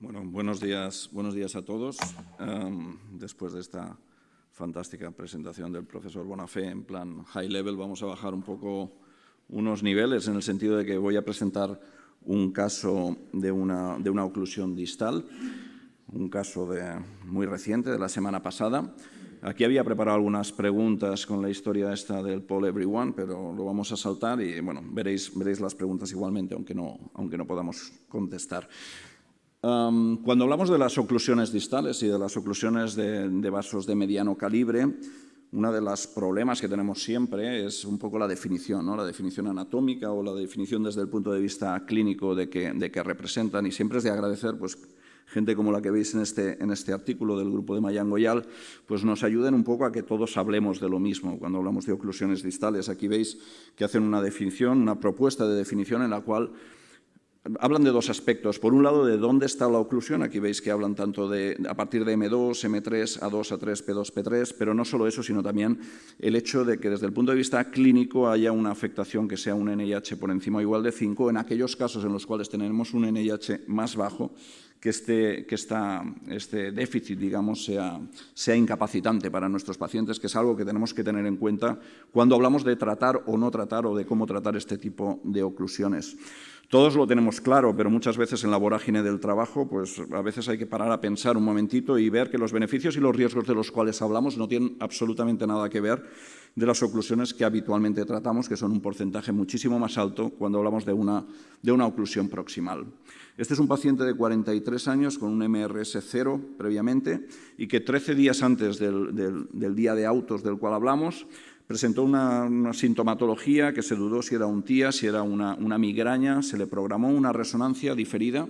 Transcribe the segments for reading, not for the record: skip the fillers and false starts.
Bueno, buenos días a todos. Después de esta fantástica presentación del profesor Bonafé en plan high level, vamos a bajar un poco unos niveles en el sentido de que voy a presentar un caso de una oclusión distal, un caso muy reciente, de la semana pasada. Aquí había preparado algunas preguntas con la historia esta del Poll Everyone, pero lo vamos a saltar y bueno, veréis las preguntas igualmente, aunque no podamos contestar. Cuando hablamos de las oclusiones distales y de las oclusiones de vasos de mediano calibre, uno de los problemas que tenemos siempre es un poco la definición, ¿no? La definición anatómica o la definición desde el punto de vista clínico de qué representan. Y siempre es de agradecer, pues, gente como la que veis en este artículo del grupo de Mayán Goyal, pues nos ayuden un poco a que todos hablemos de lo mismo cuando hablamos de oclusiones distales. Aquí veis que hacen una definición, una propuesta de definición en la cual hablan de dos aspectos. Por un lado, de dónde está la oclusión. Aquí veis que hablan tanto a partir de M2, M3, A2, A3, P2, P3, pero no solo eso, sino también el hecho de que desde el punto de vista clínico haya una afectación que sea un NIH por encima o igual de 5 en aquellos casos en los cuales tenemos un NIH más bajo, que este déficit, digamos, sea incapacitante para nuestros pacientes, que es algo que tenemos que tener en cuenta cuando hablamos de tratar o no tratar o de cómo tratar este tipo de oclusiones. Todos lo tenemos claro, pero muchas veces en la vorágine del trabajo, pues a veces hay que parar a pensar un momentito y ver que los beneficios y los riesgos de los cuales hablamos no tienen absolutamente nada que ver de las oclusiones que habitualmente tratamos, que son un porcentaje muchísimo más alto cuando hablamos de una oclusión proximal. Este es un paciente de 43 años con un MRS 0 previamente y que 13 días antes del día de autos del cual hablamos, presentó una sintomatología que se dudó si era un TIA, si era una migraña. Se le programó una resonancia diferida.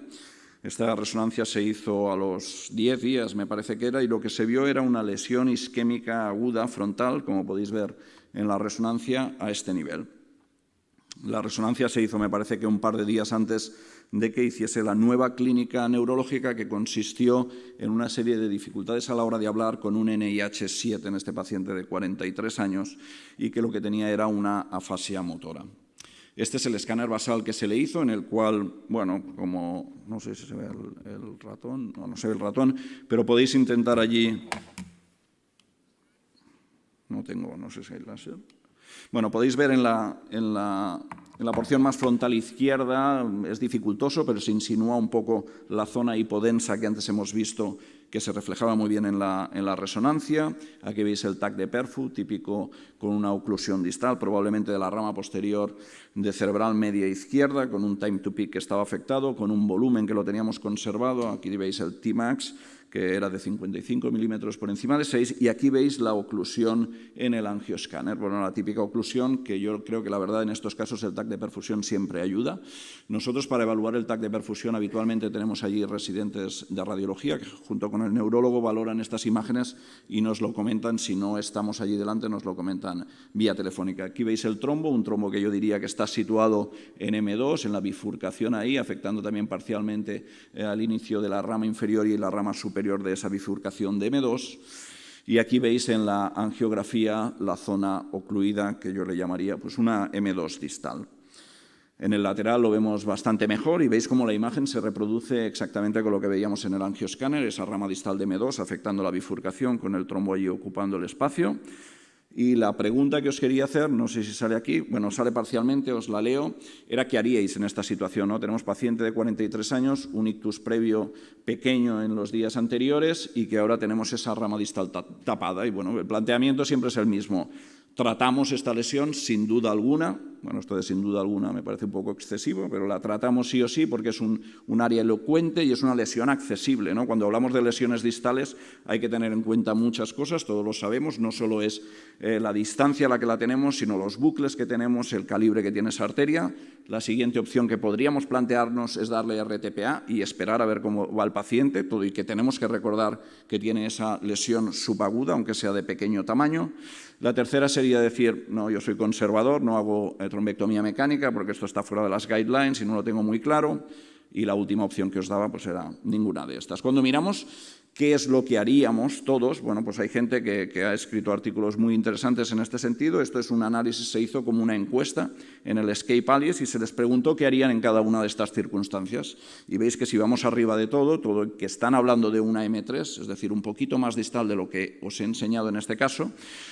Esta resonancia se hizo a los 10 días, me parece que era, y lo que se vio era una lesión isquémica aguda frontal, como podéis ver en la resonancia, a este nivel. La resonancia se hizo, me parece que un par de días antes de que hiciese la nueva clínica neurológica, que consistió en una serie de dificultades a la hora de hablar con un NIH 7 en este paciente de 43 años y que lo que tenía era una afasia motora. Este es el escáner basal que se le hizo, en el cual, bueno, como no sé si se ve el ratón, no se ve el ratón, pero podéis intentar allí. No sé si hay láser. Bueno, podéis ver en la porción más frontal izquierda, es dificultoso, pero se insinúa un poco la zona hipodensa que antes hemos visto, que se reflejaba muy bien en la resonancia. Aquí veis el TAC de Perfu, típico con una oclusión distal, probablemente de la rama posterior de cerebral media izquierda, con un time to peak que estaba afectado, con un volumen que lo teníamos conservado. Aquí veis el Tmax, que era de 55 milímetros por encima de 6, y aquí veis la oclusión en el angioscáner. Bueno, la típica oclusión, que yo creo que la verdad en estos casos el TAC de perfusión siempre ayuda. Nosotros, para evaluar el TAC de perfusión, habitualmente tenemos allí residentes de radiología que junto con el neurólogo valoran estas imágenes y nos lo comentan. Si no estamos allí delante, nos lo comentan vía telefónica. Aquí veis el trombo, un trombo que yo diría que está situado en M2, en la bifurcación ahí, afectando también parcialmente al inicio de la rama inferior y la rama superior de esa bifurcación de M2, y aquí veis en la angiografía la zona ocluida, que yo le llamaría pues una M2 distal. En el lateral lo vemos bastante mejor y veis cómo la imagen se reproduce exactamente con lo que veíamos en el angioscáner, esa rama distal de M2 afectando la bifurcación con el trombo allí ocupando el espacio. Y la pregunta que os quería hacer, no sé si sale aquí, bueno, sale parcialmente, os la leo, era ¿qué haríais en esta situación, ¿no? Tenemos paciente de 43 años, un ictus previo pequeño en los días anteriores y que ahora tenemos esa rama distal tapada. Y bueno, el planteamiento siempre es el mismo. Tratamos esta lesión sin duda alguna. Bueno, esto de sin duda alguna me parece un poco excesivo, pero la tratamos sí o sí porque es un área elocuente y es una lesión accesible, ¿no? Cuando hablamos de lesiones distales hay que tener en cuenta muchas cosas, todos lo sabemos, no solo es la distancia a la que la tenemos, sino los bucles que tenemos, el calibre que tiene esa arteria. La siguiente opción que podríamos plantearnos es darle RTPA y esperar a ver cómo va el paciente, todo, y que tenemos que recordar que tiene esa lesión subaguda, aunque sea de pequeño tamaño. La tercera sería decir, no, yo soy conservador, no hago trombectomía mecánica porque esto está fuera de las guidelines y no lo tengo muy claro. Y la última opción que os daba pues era ninguna de estas. Cuando miramos ¿Qué es lo que haríamos todos? Bueno, pues hay gente que ha escrito artículos muy interesantes en este sentido. Esto es un análisis, se hizo como una encuesta en el Escape Alias y se les preguntó qué harían en cada una de estas circunstancias. Y veis que si vamos arriba de todo, que están hablando de una M3, es decir, un poquito más distal de lo que os he enseñado en este caso,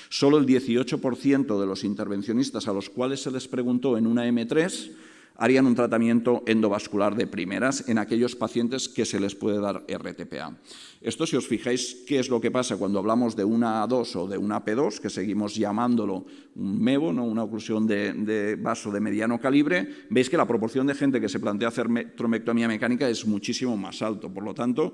solo el 18% de los intervencionistas a los cuales se les preguntó en una M3 harían un tratamiento endovascular de primeras en aquellos pacientes que se les puede dar RTPA. Esto, si os fijáis, ¿qué es lo que pasa cuando hablamos de una A2 o de una P2, que seguimos llamándolo un MEVO, ¿no? Una oclusión de vaso de mediano calibre? Veis que la proporción de gente que se plantea hacer trombectomía mecánica es muchísimo más alto. Por lo tanto,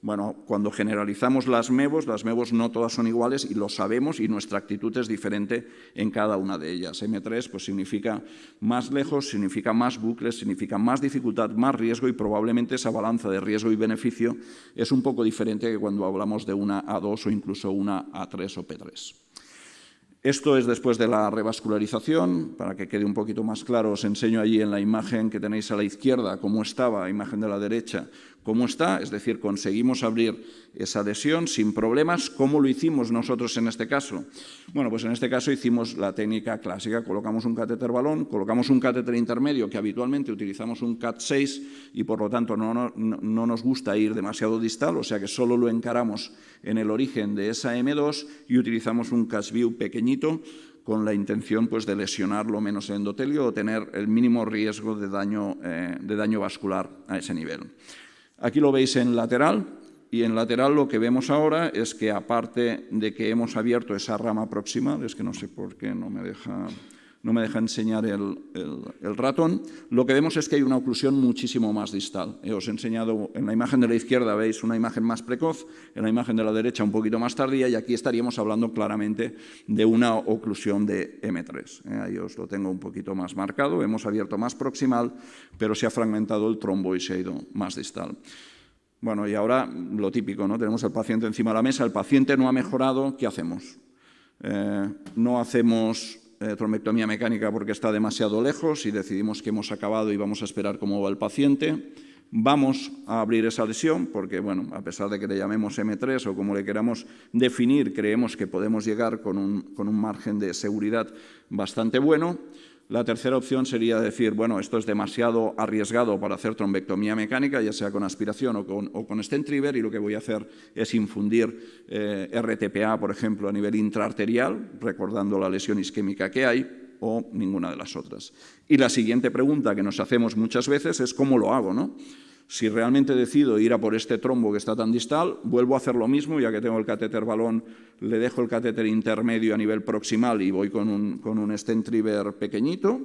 bueno, cuando generalizamos las MEVOs no todas son iguales y lo sabemos y nuestra actitud es diferente en cada una de ellas. M3 pues, significa más lejos, significa más bucles, significa más dificultad, más riesgo y probablemente esa balanza de riesgo y beneficio es un poco diferente que cuando hablamos de una A2 o incluso una A3 o P3. Esto es después de la revascularización. Para que quede un poquito más claro, os enseño allí en la imagen que tenéis a la izquierda cómo estaba, imagen de la derecha, cómo está, es decir, conseguimos abrir esa lesión sin problemas. ¿Cómo lo hicimos nosotros en este caso? Bueno, pues en este caso hicimos la técnica clásica, colocamos un catéter balón, colocamos un catéter intermedio, que habitualmente utilizamos un CAT6 y por lo tanto no nos gusta ir demasiado distal, o sea que solo lo encaramos en el origen de esa M2 y utilizamos un CatchView pequeñito con la intención pues, de lesionar lo menos el endotelio o tener el mínimo riesgo de daño vascular a ese nivel. Aquí lo veis en lateral, y en lateral lo que vemos ahora es que aparte de que hemos abierto esa rama proximal, es que no sé por qué no me deja enseñar el ratón, lo que vemos es que hay una oclusión muchísimo más distal. Os he enseñado en la imagen de la izquierda, veis una imagen más precoz, en la imagen de la derecha un poquito más tardía y aquí estaríamos hablando claramente de una oclusión de M3. Ahí os lo tengo un poquito más marcado, hemos abierto más proximal, pero se ha fragmentado el trombo y se ha ido más distal. Bueno, y ahora lo típico, ¿no? Tenemos al paciente encima de la mesa, el paciente no ha mejorado, ¿qué hacemos? No hacemos trombectomía mecánica porque está demasiado lejos y decidimos que hemos acabado y vamos a esperar cómo va el paciente. Vamos a abrir esa lesión porque, bueno, a pesar de que le llamemos M3 o como le queramos definir, creemos que podemos llegar con un margen de seguridad bastante bueno. La tercera opción sería decir, bueno, esto es demasiado arriesgado para hacer trombectomía mecánica, ya sea con aspiración o con stent retriever, y lo que voy a hacer es infundir RTPA, por ejemplo, a nivel intraarterial, recordando la lesión isquémica que hay, o ninguna de las otras. Y la siguiente pregunta que nos hacemos muchas veces es ¿cómo lo hago, no? Si realmente decido ir a por este trombo que está tan distal, vuelvo a hacer lo mismo, ya que tengo el catéter balón, le dejo el catéter intermedio a nivel proximal y voy con un stent retriever pequeñito,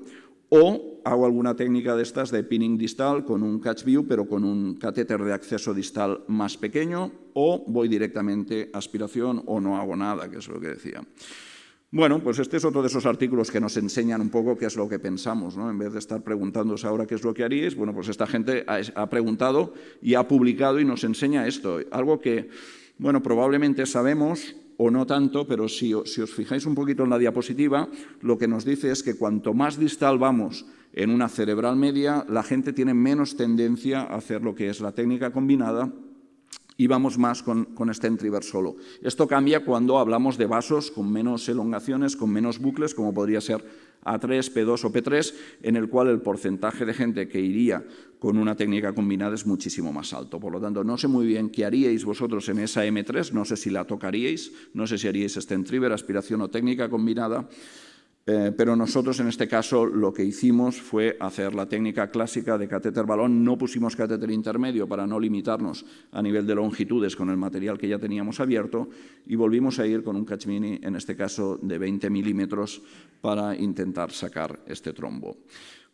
o hago alguna técnica de estas de pinning distal con un CatchView, pero con un catéter de acceso distal más pequeño, o voy directamente a aspiración o no hago nada, que es lo que decía. Bueno, pues este es otro de esos artículos que nos enseñan un poco qué es lo que pensamos, ¿no? En vez de estar preguntándoos ahora qué es lo que haríais, bueno, pues esta gente ha preguntado y ha publicado y nos enseña esto. Algo que, bueno, probablemente sabemos o no tanto, pero si os fijáis un poquito en la diapositiva, lo que nos dice es que cuanto más distal vamos en una cerebral media, la gente tiene menos tendencia a hacer lo que es la técnica combinada y vamos más con stent retriever solo. Esto cambia cuando hablamos de vasos con menos elongaciones, con menos bucles, como podría ser A3, P2 o P3, en el cual el porcentaje de gente que iría con una técnica combinada es muchísimo más alto. Por lo tanto, no sé muy bien qué haríais vosotros en esa M3, no sé si la tocaríais, no sé si haríais stent retriever, aspiración o técnica combinada, pero nosotros en este caso lo que hicimos fue hacer la técnica clásica de catéter balón, no pusimos catéter intermedio para no limitarnos a nivel de longitudes con el material que ya teníamos abierto y volvimos a ir con un catch mini, en este caso de 20 milímetros, para intentar sacar este trombo.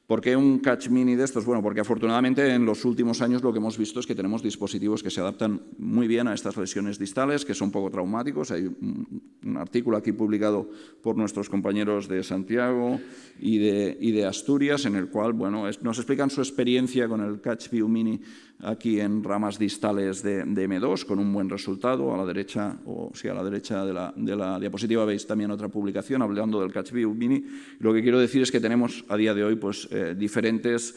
¿Por qué un catch mini de estos? Bueno, porque afortunadamente en los últimos años lo que hemos visto es que tenemos dispositivos que se adaptan muy bien a estas lesiones distales, que son poco traumáticos. Hay un artículo aquí publicado por nuestros compañeros de Santiago y de Asturias, en el cual bueno, nos explican su experiencia con el CatchView Mini aquí en ramas distales de M2, con un buen resultado. A la derecha, a la derecha de la diapositiva veis también otra publicación hablando del CatchView Mini. Lo que quiero decir es que tenemos a día de hoy pues, diferentes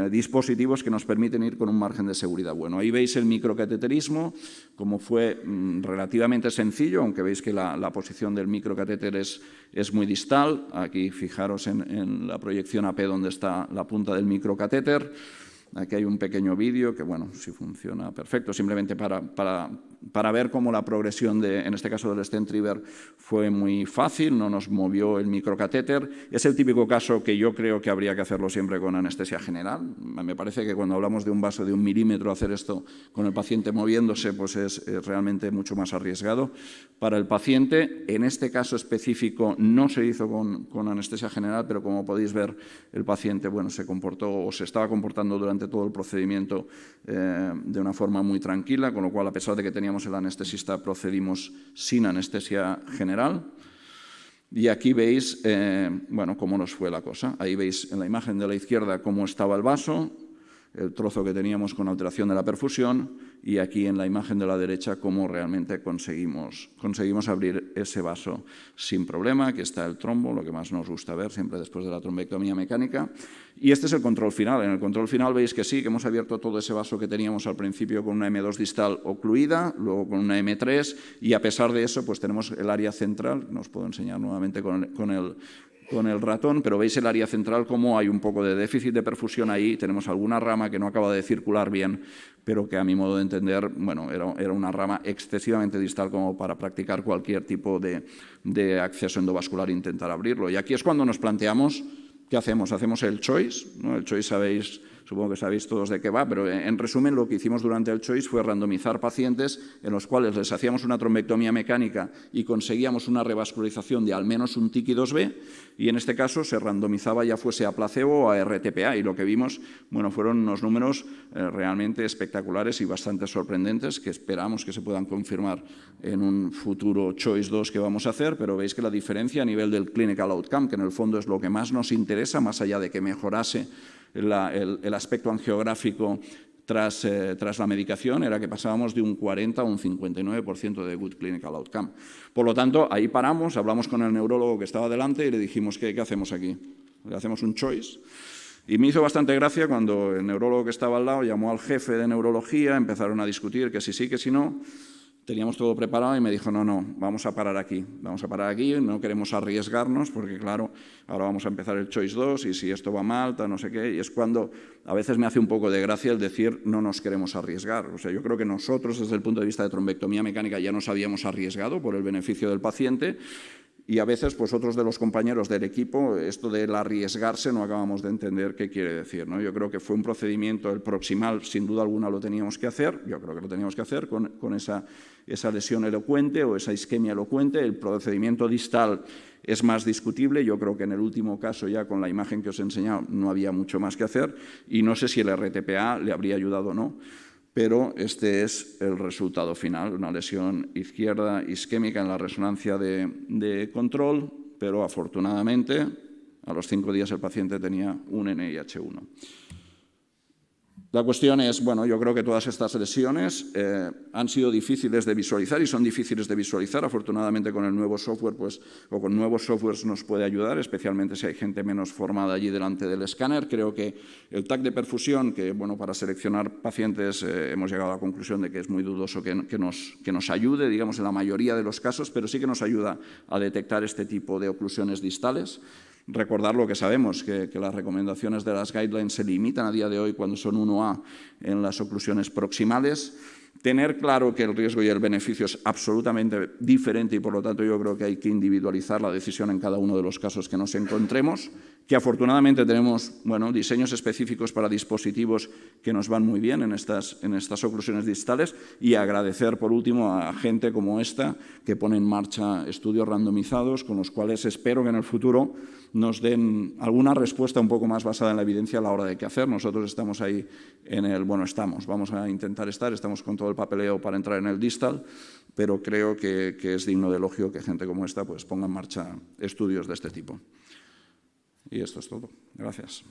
dispositivos que nos permiten ir con un margen de seguridad bueno. Ahí veis el microcateterismo, como fue relativamente sencillo, aunque veis que la posición del microcatéter es muy distal. Aquí fijaros en la proyección AP donde está la punta del microcatéter. Aquí hay un pequeño vídeo que, bueno, sí funciona perfecto, simplemente para ver cómo la progresión, en este caso del stent trigger, fue muy fácil, no nos movió el microcatéter. Es el típico caso que yo creo que habría que hacerlo siempre con anestesia general. Me parece que cuando hablamos de un vaso de 1 milímetro, hacer esto con el paciente moviéndose pues es realmente mucho más arriesgado para el paciente. En este caso específico no se hizo con anestesia general, pero como podéis ver, el paciente se comportó o se estaba comportando durante todo el procedimiento de una forma muy tranquila, con lo cual, a pesar de que teníamos el anestesista, procedimos sin anestesia general. Y aquí veis cómo nos fue la cosa. Ahí veis en la imagen de la izquierda cómo estaba el vaso, el trozo que teníamos con alteración de la perfusión, y aquí en la imagen de la derecha cómo realmente conseguimos abrir ese vaso sin problema. Aquí está el trombo, lo que más nos gusta ver siempre después de la trombectomía mecánica. Y este es el control final. En el control final veis que sí, que hemos abierto todo ese vaso que teníamos al principio con una M2 distal ocluida, luego con una M3, y a pesar de eso pues tenemos el área central, no os puedo enseñar nuevamente con el ratón, pero veis el área central como hay un poco de déficit de perfusión ahí, tenemos alguna rama que no acaba de circular bien, pero que a mi modo de entender, era una rama excesivamente distal como para practicar cualquier tipo de acceso endovascular e intentar abrirlo. Y aquí es cuando nos planteamos, ¿qué hacemos? Hacemos el choice, ¿no? El choice supongo que sabéis todos de qué va, pero en resumen lo que hicimos durante el choice fue randomizar pacientes en los cuales les hacíamos una trombectomía mecánica y conseguíamos una revascularización de al menos un TICI-2B, y en este caso se randomizaba ya fuese a placebo o a RTPA, y lo que vimos fueron unos números realmente espectaculares y bastante sorprendentes que esperamos que se puedan confirmar en un futuro choice 2 que vamos a hacer, pero veis que la diferencia a nivel del clinical outcome, que en el fondo es lo que más nos interesa, más allá de que mejorase el aspecto angiográfico tras la medicación, era que pasábamos de un 40 a un 59% de good clinical outcome. Por lo tanto, ahí paramos, hablamos con el neurólogo que estaba delante y le dijimos, ¿qué hacemos aquí? ¿Le hacemos un choice? Y me hizo bastante gracia cuando el neurólogo que estaba al lado llamó al jefe de neurología, empezaron a discutir que sí, que si no. Teníamos todo preparado y me dijo, no, vamos a parar aquí, no queremos arriesgarnos porque, claro, ahora vamos a empezar el Choice 2 y si esto va mal, no sé qué, y es cuando a veces me hace un poco de gracia el decir no nos queremos arriesgar. O sea, yo creo que nosotros, desde el punto de vista de trombectomía mecánica, ya nos habíamos arriesgado por el beneficio del paciente, y a veces, pues otros de los compañeros del equipo, esto del arriesgarse no acabamos de entender qué quiere decir, ¿no? Yo creo que fue un procedimiento, el proximal, sin duda alguna lo teníamos que hacer, yo creo que lo teníamos que hacer con esa lesión elocuente o esa isquemia elocuente. El procedimiento distal es más discutible, yo creo que en el último caso ya con la imagen que os he enseñado no había mucho más que hacer y no sé si el RTPA le habría ayudado o no. Pero este es el resultado final, una lesión izquierda isquémica en la resonancia de control, pero afortunadamente a los 5 días el paciente tenía un NIH1. La cuestión es, yo creo que todas estas lesiones han sido difíciles de visualizar y son difíciles de visualizar. Afortunadamente con el nuevo software, o con nuevos softwares nos puede ayudar, especialmente si hay gente menos formada allí delante del escáner. Creo que el TAC de perfusión, que para seleccionar pacientes hemos llegado a la conclusión de que es muy dudoso que nos ayude, digamos, en la mayoría de los casos, pero sí que nos ayuda a detectar este tipo de oclusiones distales. Recordar lo que sabemos, que las recomendaciones de las guidelines se limitan a día de hoy cuando son 1A en las oclusiones proximales. Tener claro que el riesgo y el beneficio es absolutamente diferente y, por lo tanto, yo creo que hay que individualizar la decisión en cada uno de los casos que nos encontremos, que afortunadamente tenemos diseños específicos para dispositivos que nos van muy bien en estas oclusiones distales, y agradecer, por último, a gente como esta que pone en marcha estudios randomizados con los cuales espero que en el futuro nos den alguna respuesta un poco más basada en la evidencia a la hora de qué hacer. Nosotros estamos ahí vamos a intentar estamos con todo el papeleo para entrar en el distal, pero creo que es digno de elogio que gente como esta ponga en marcha estudios de este tipo. Y esto es todo. Gracias.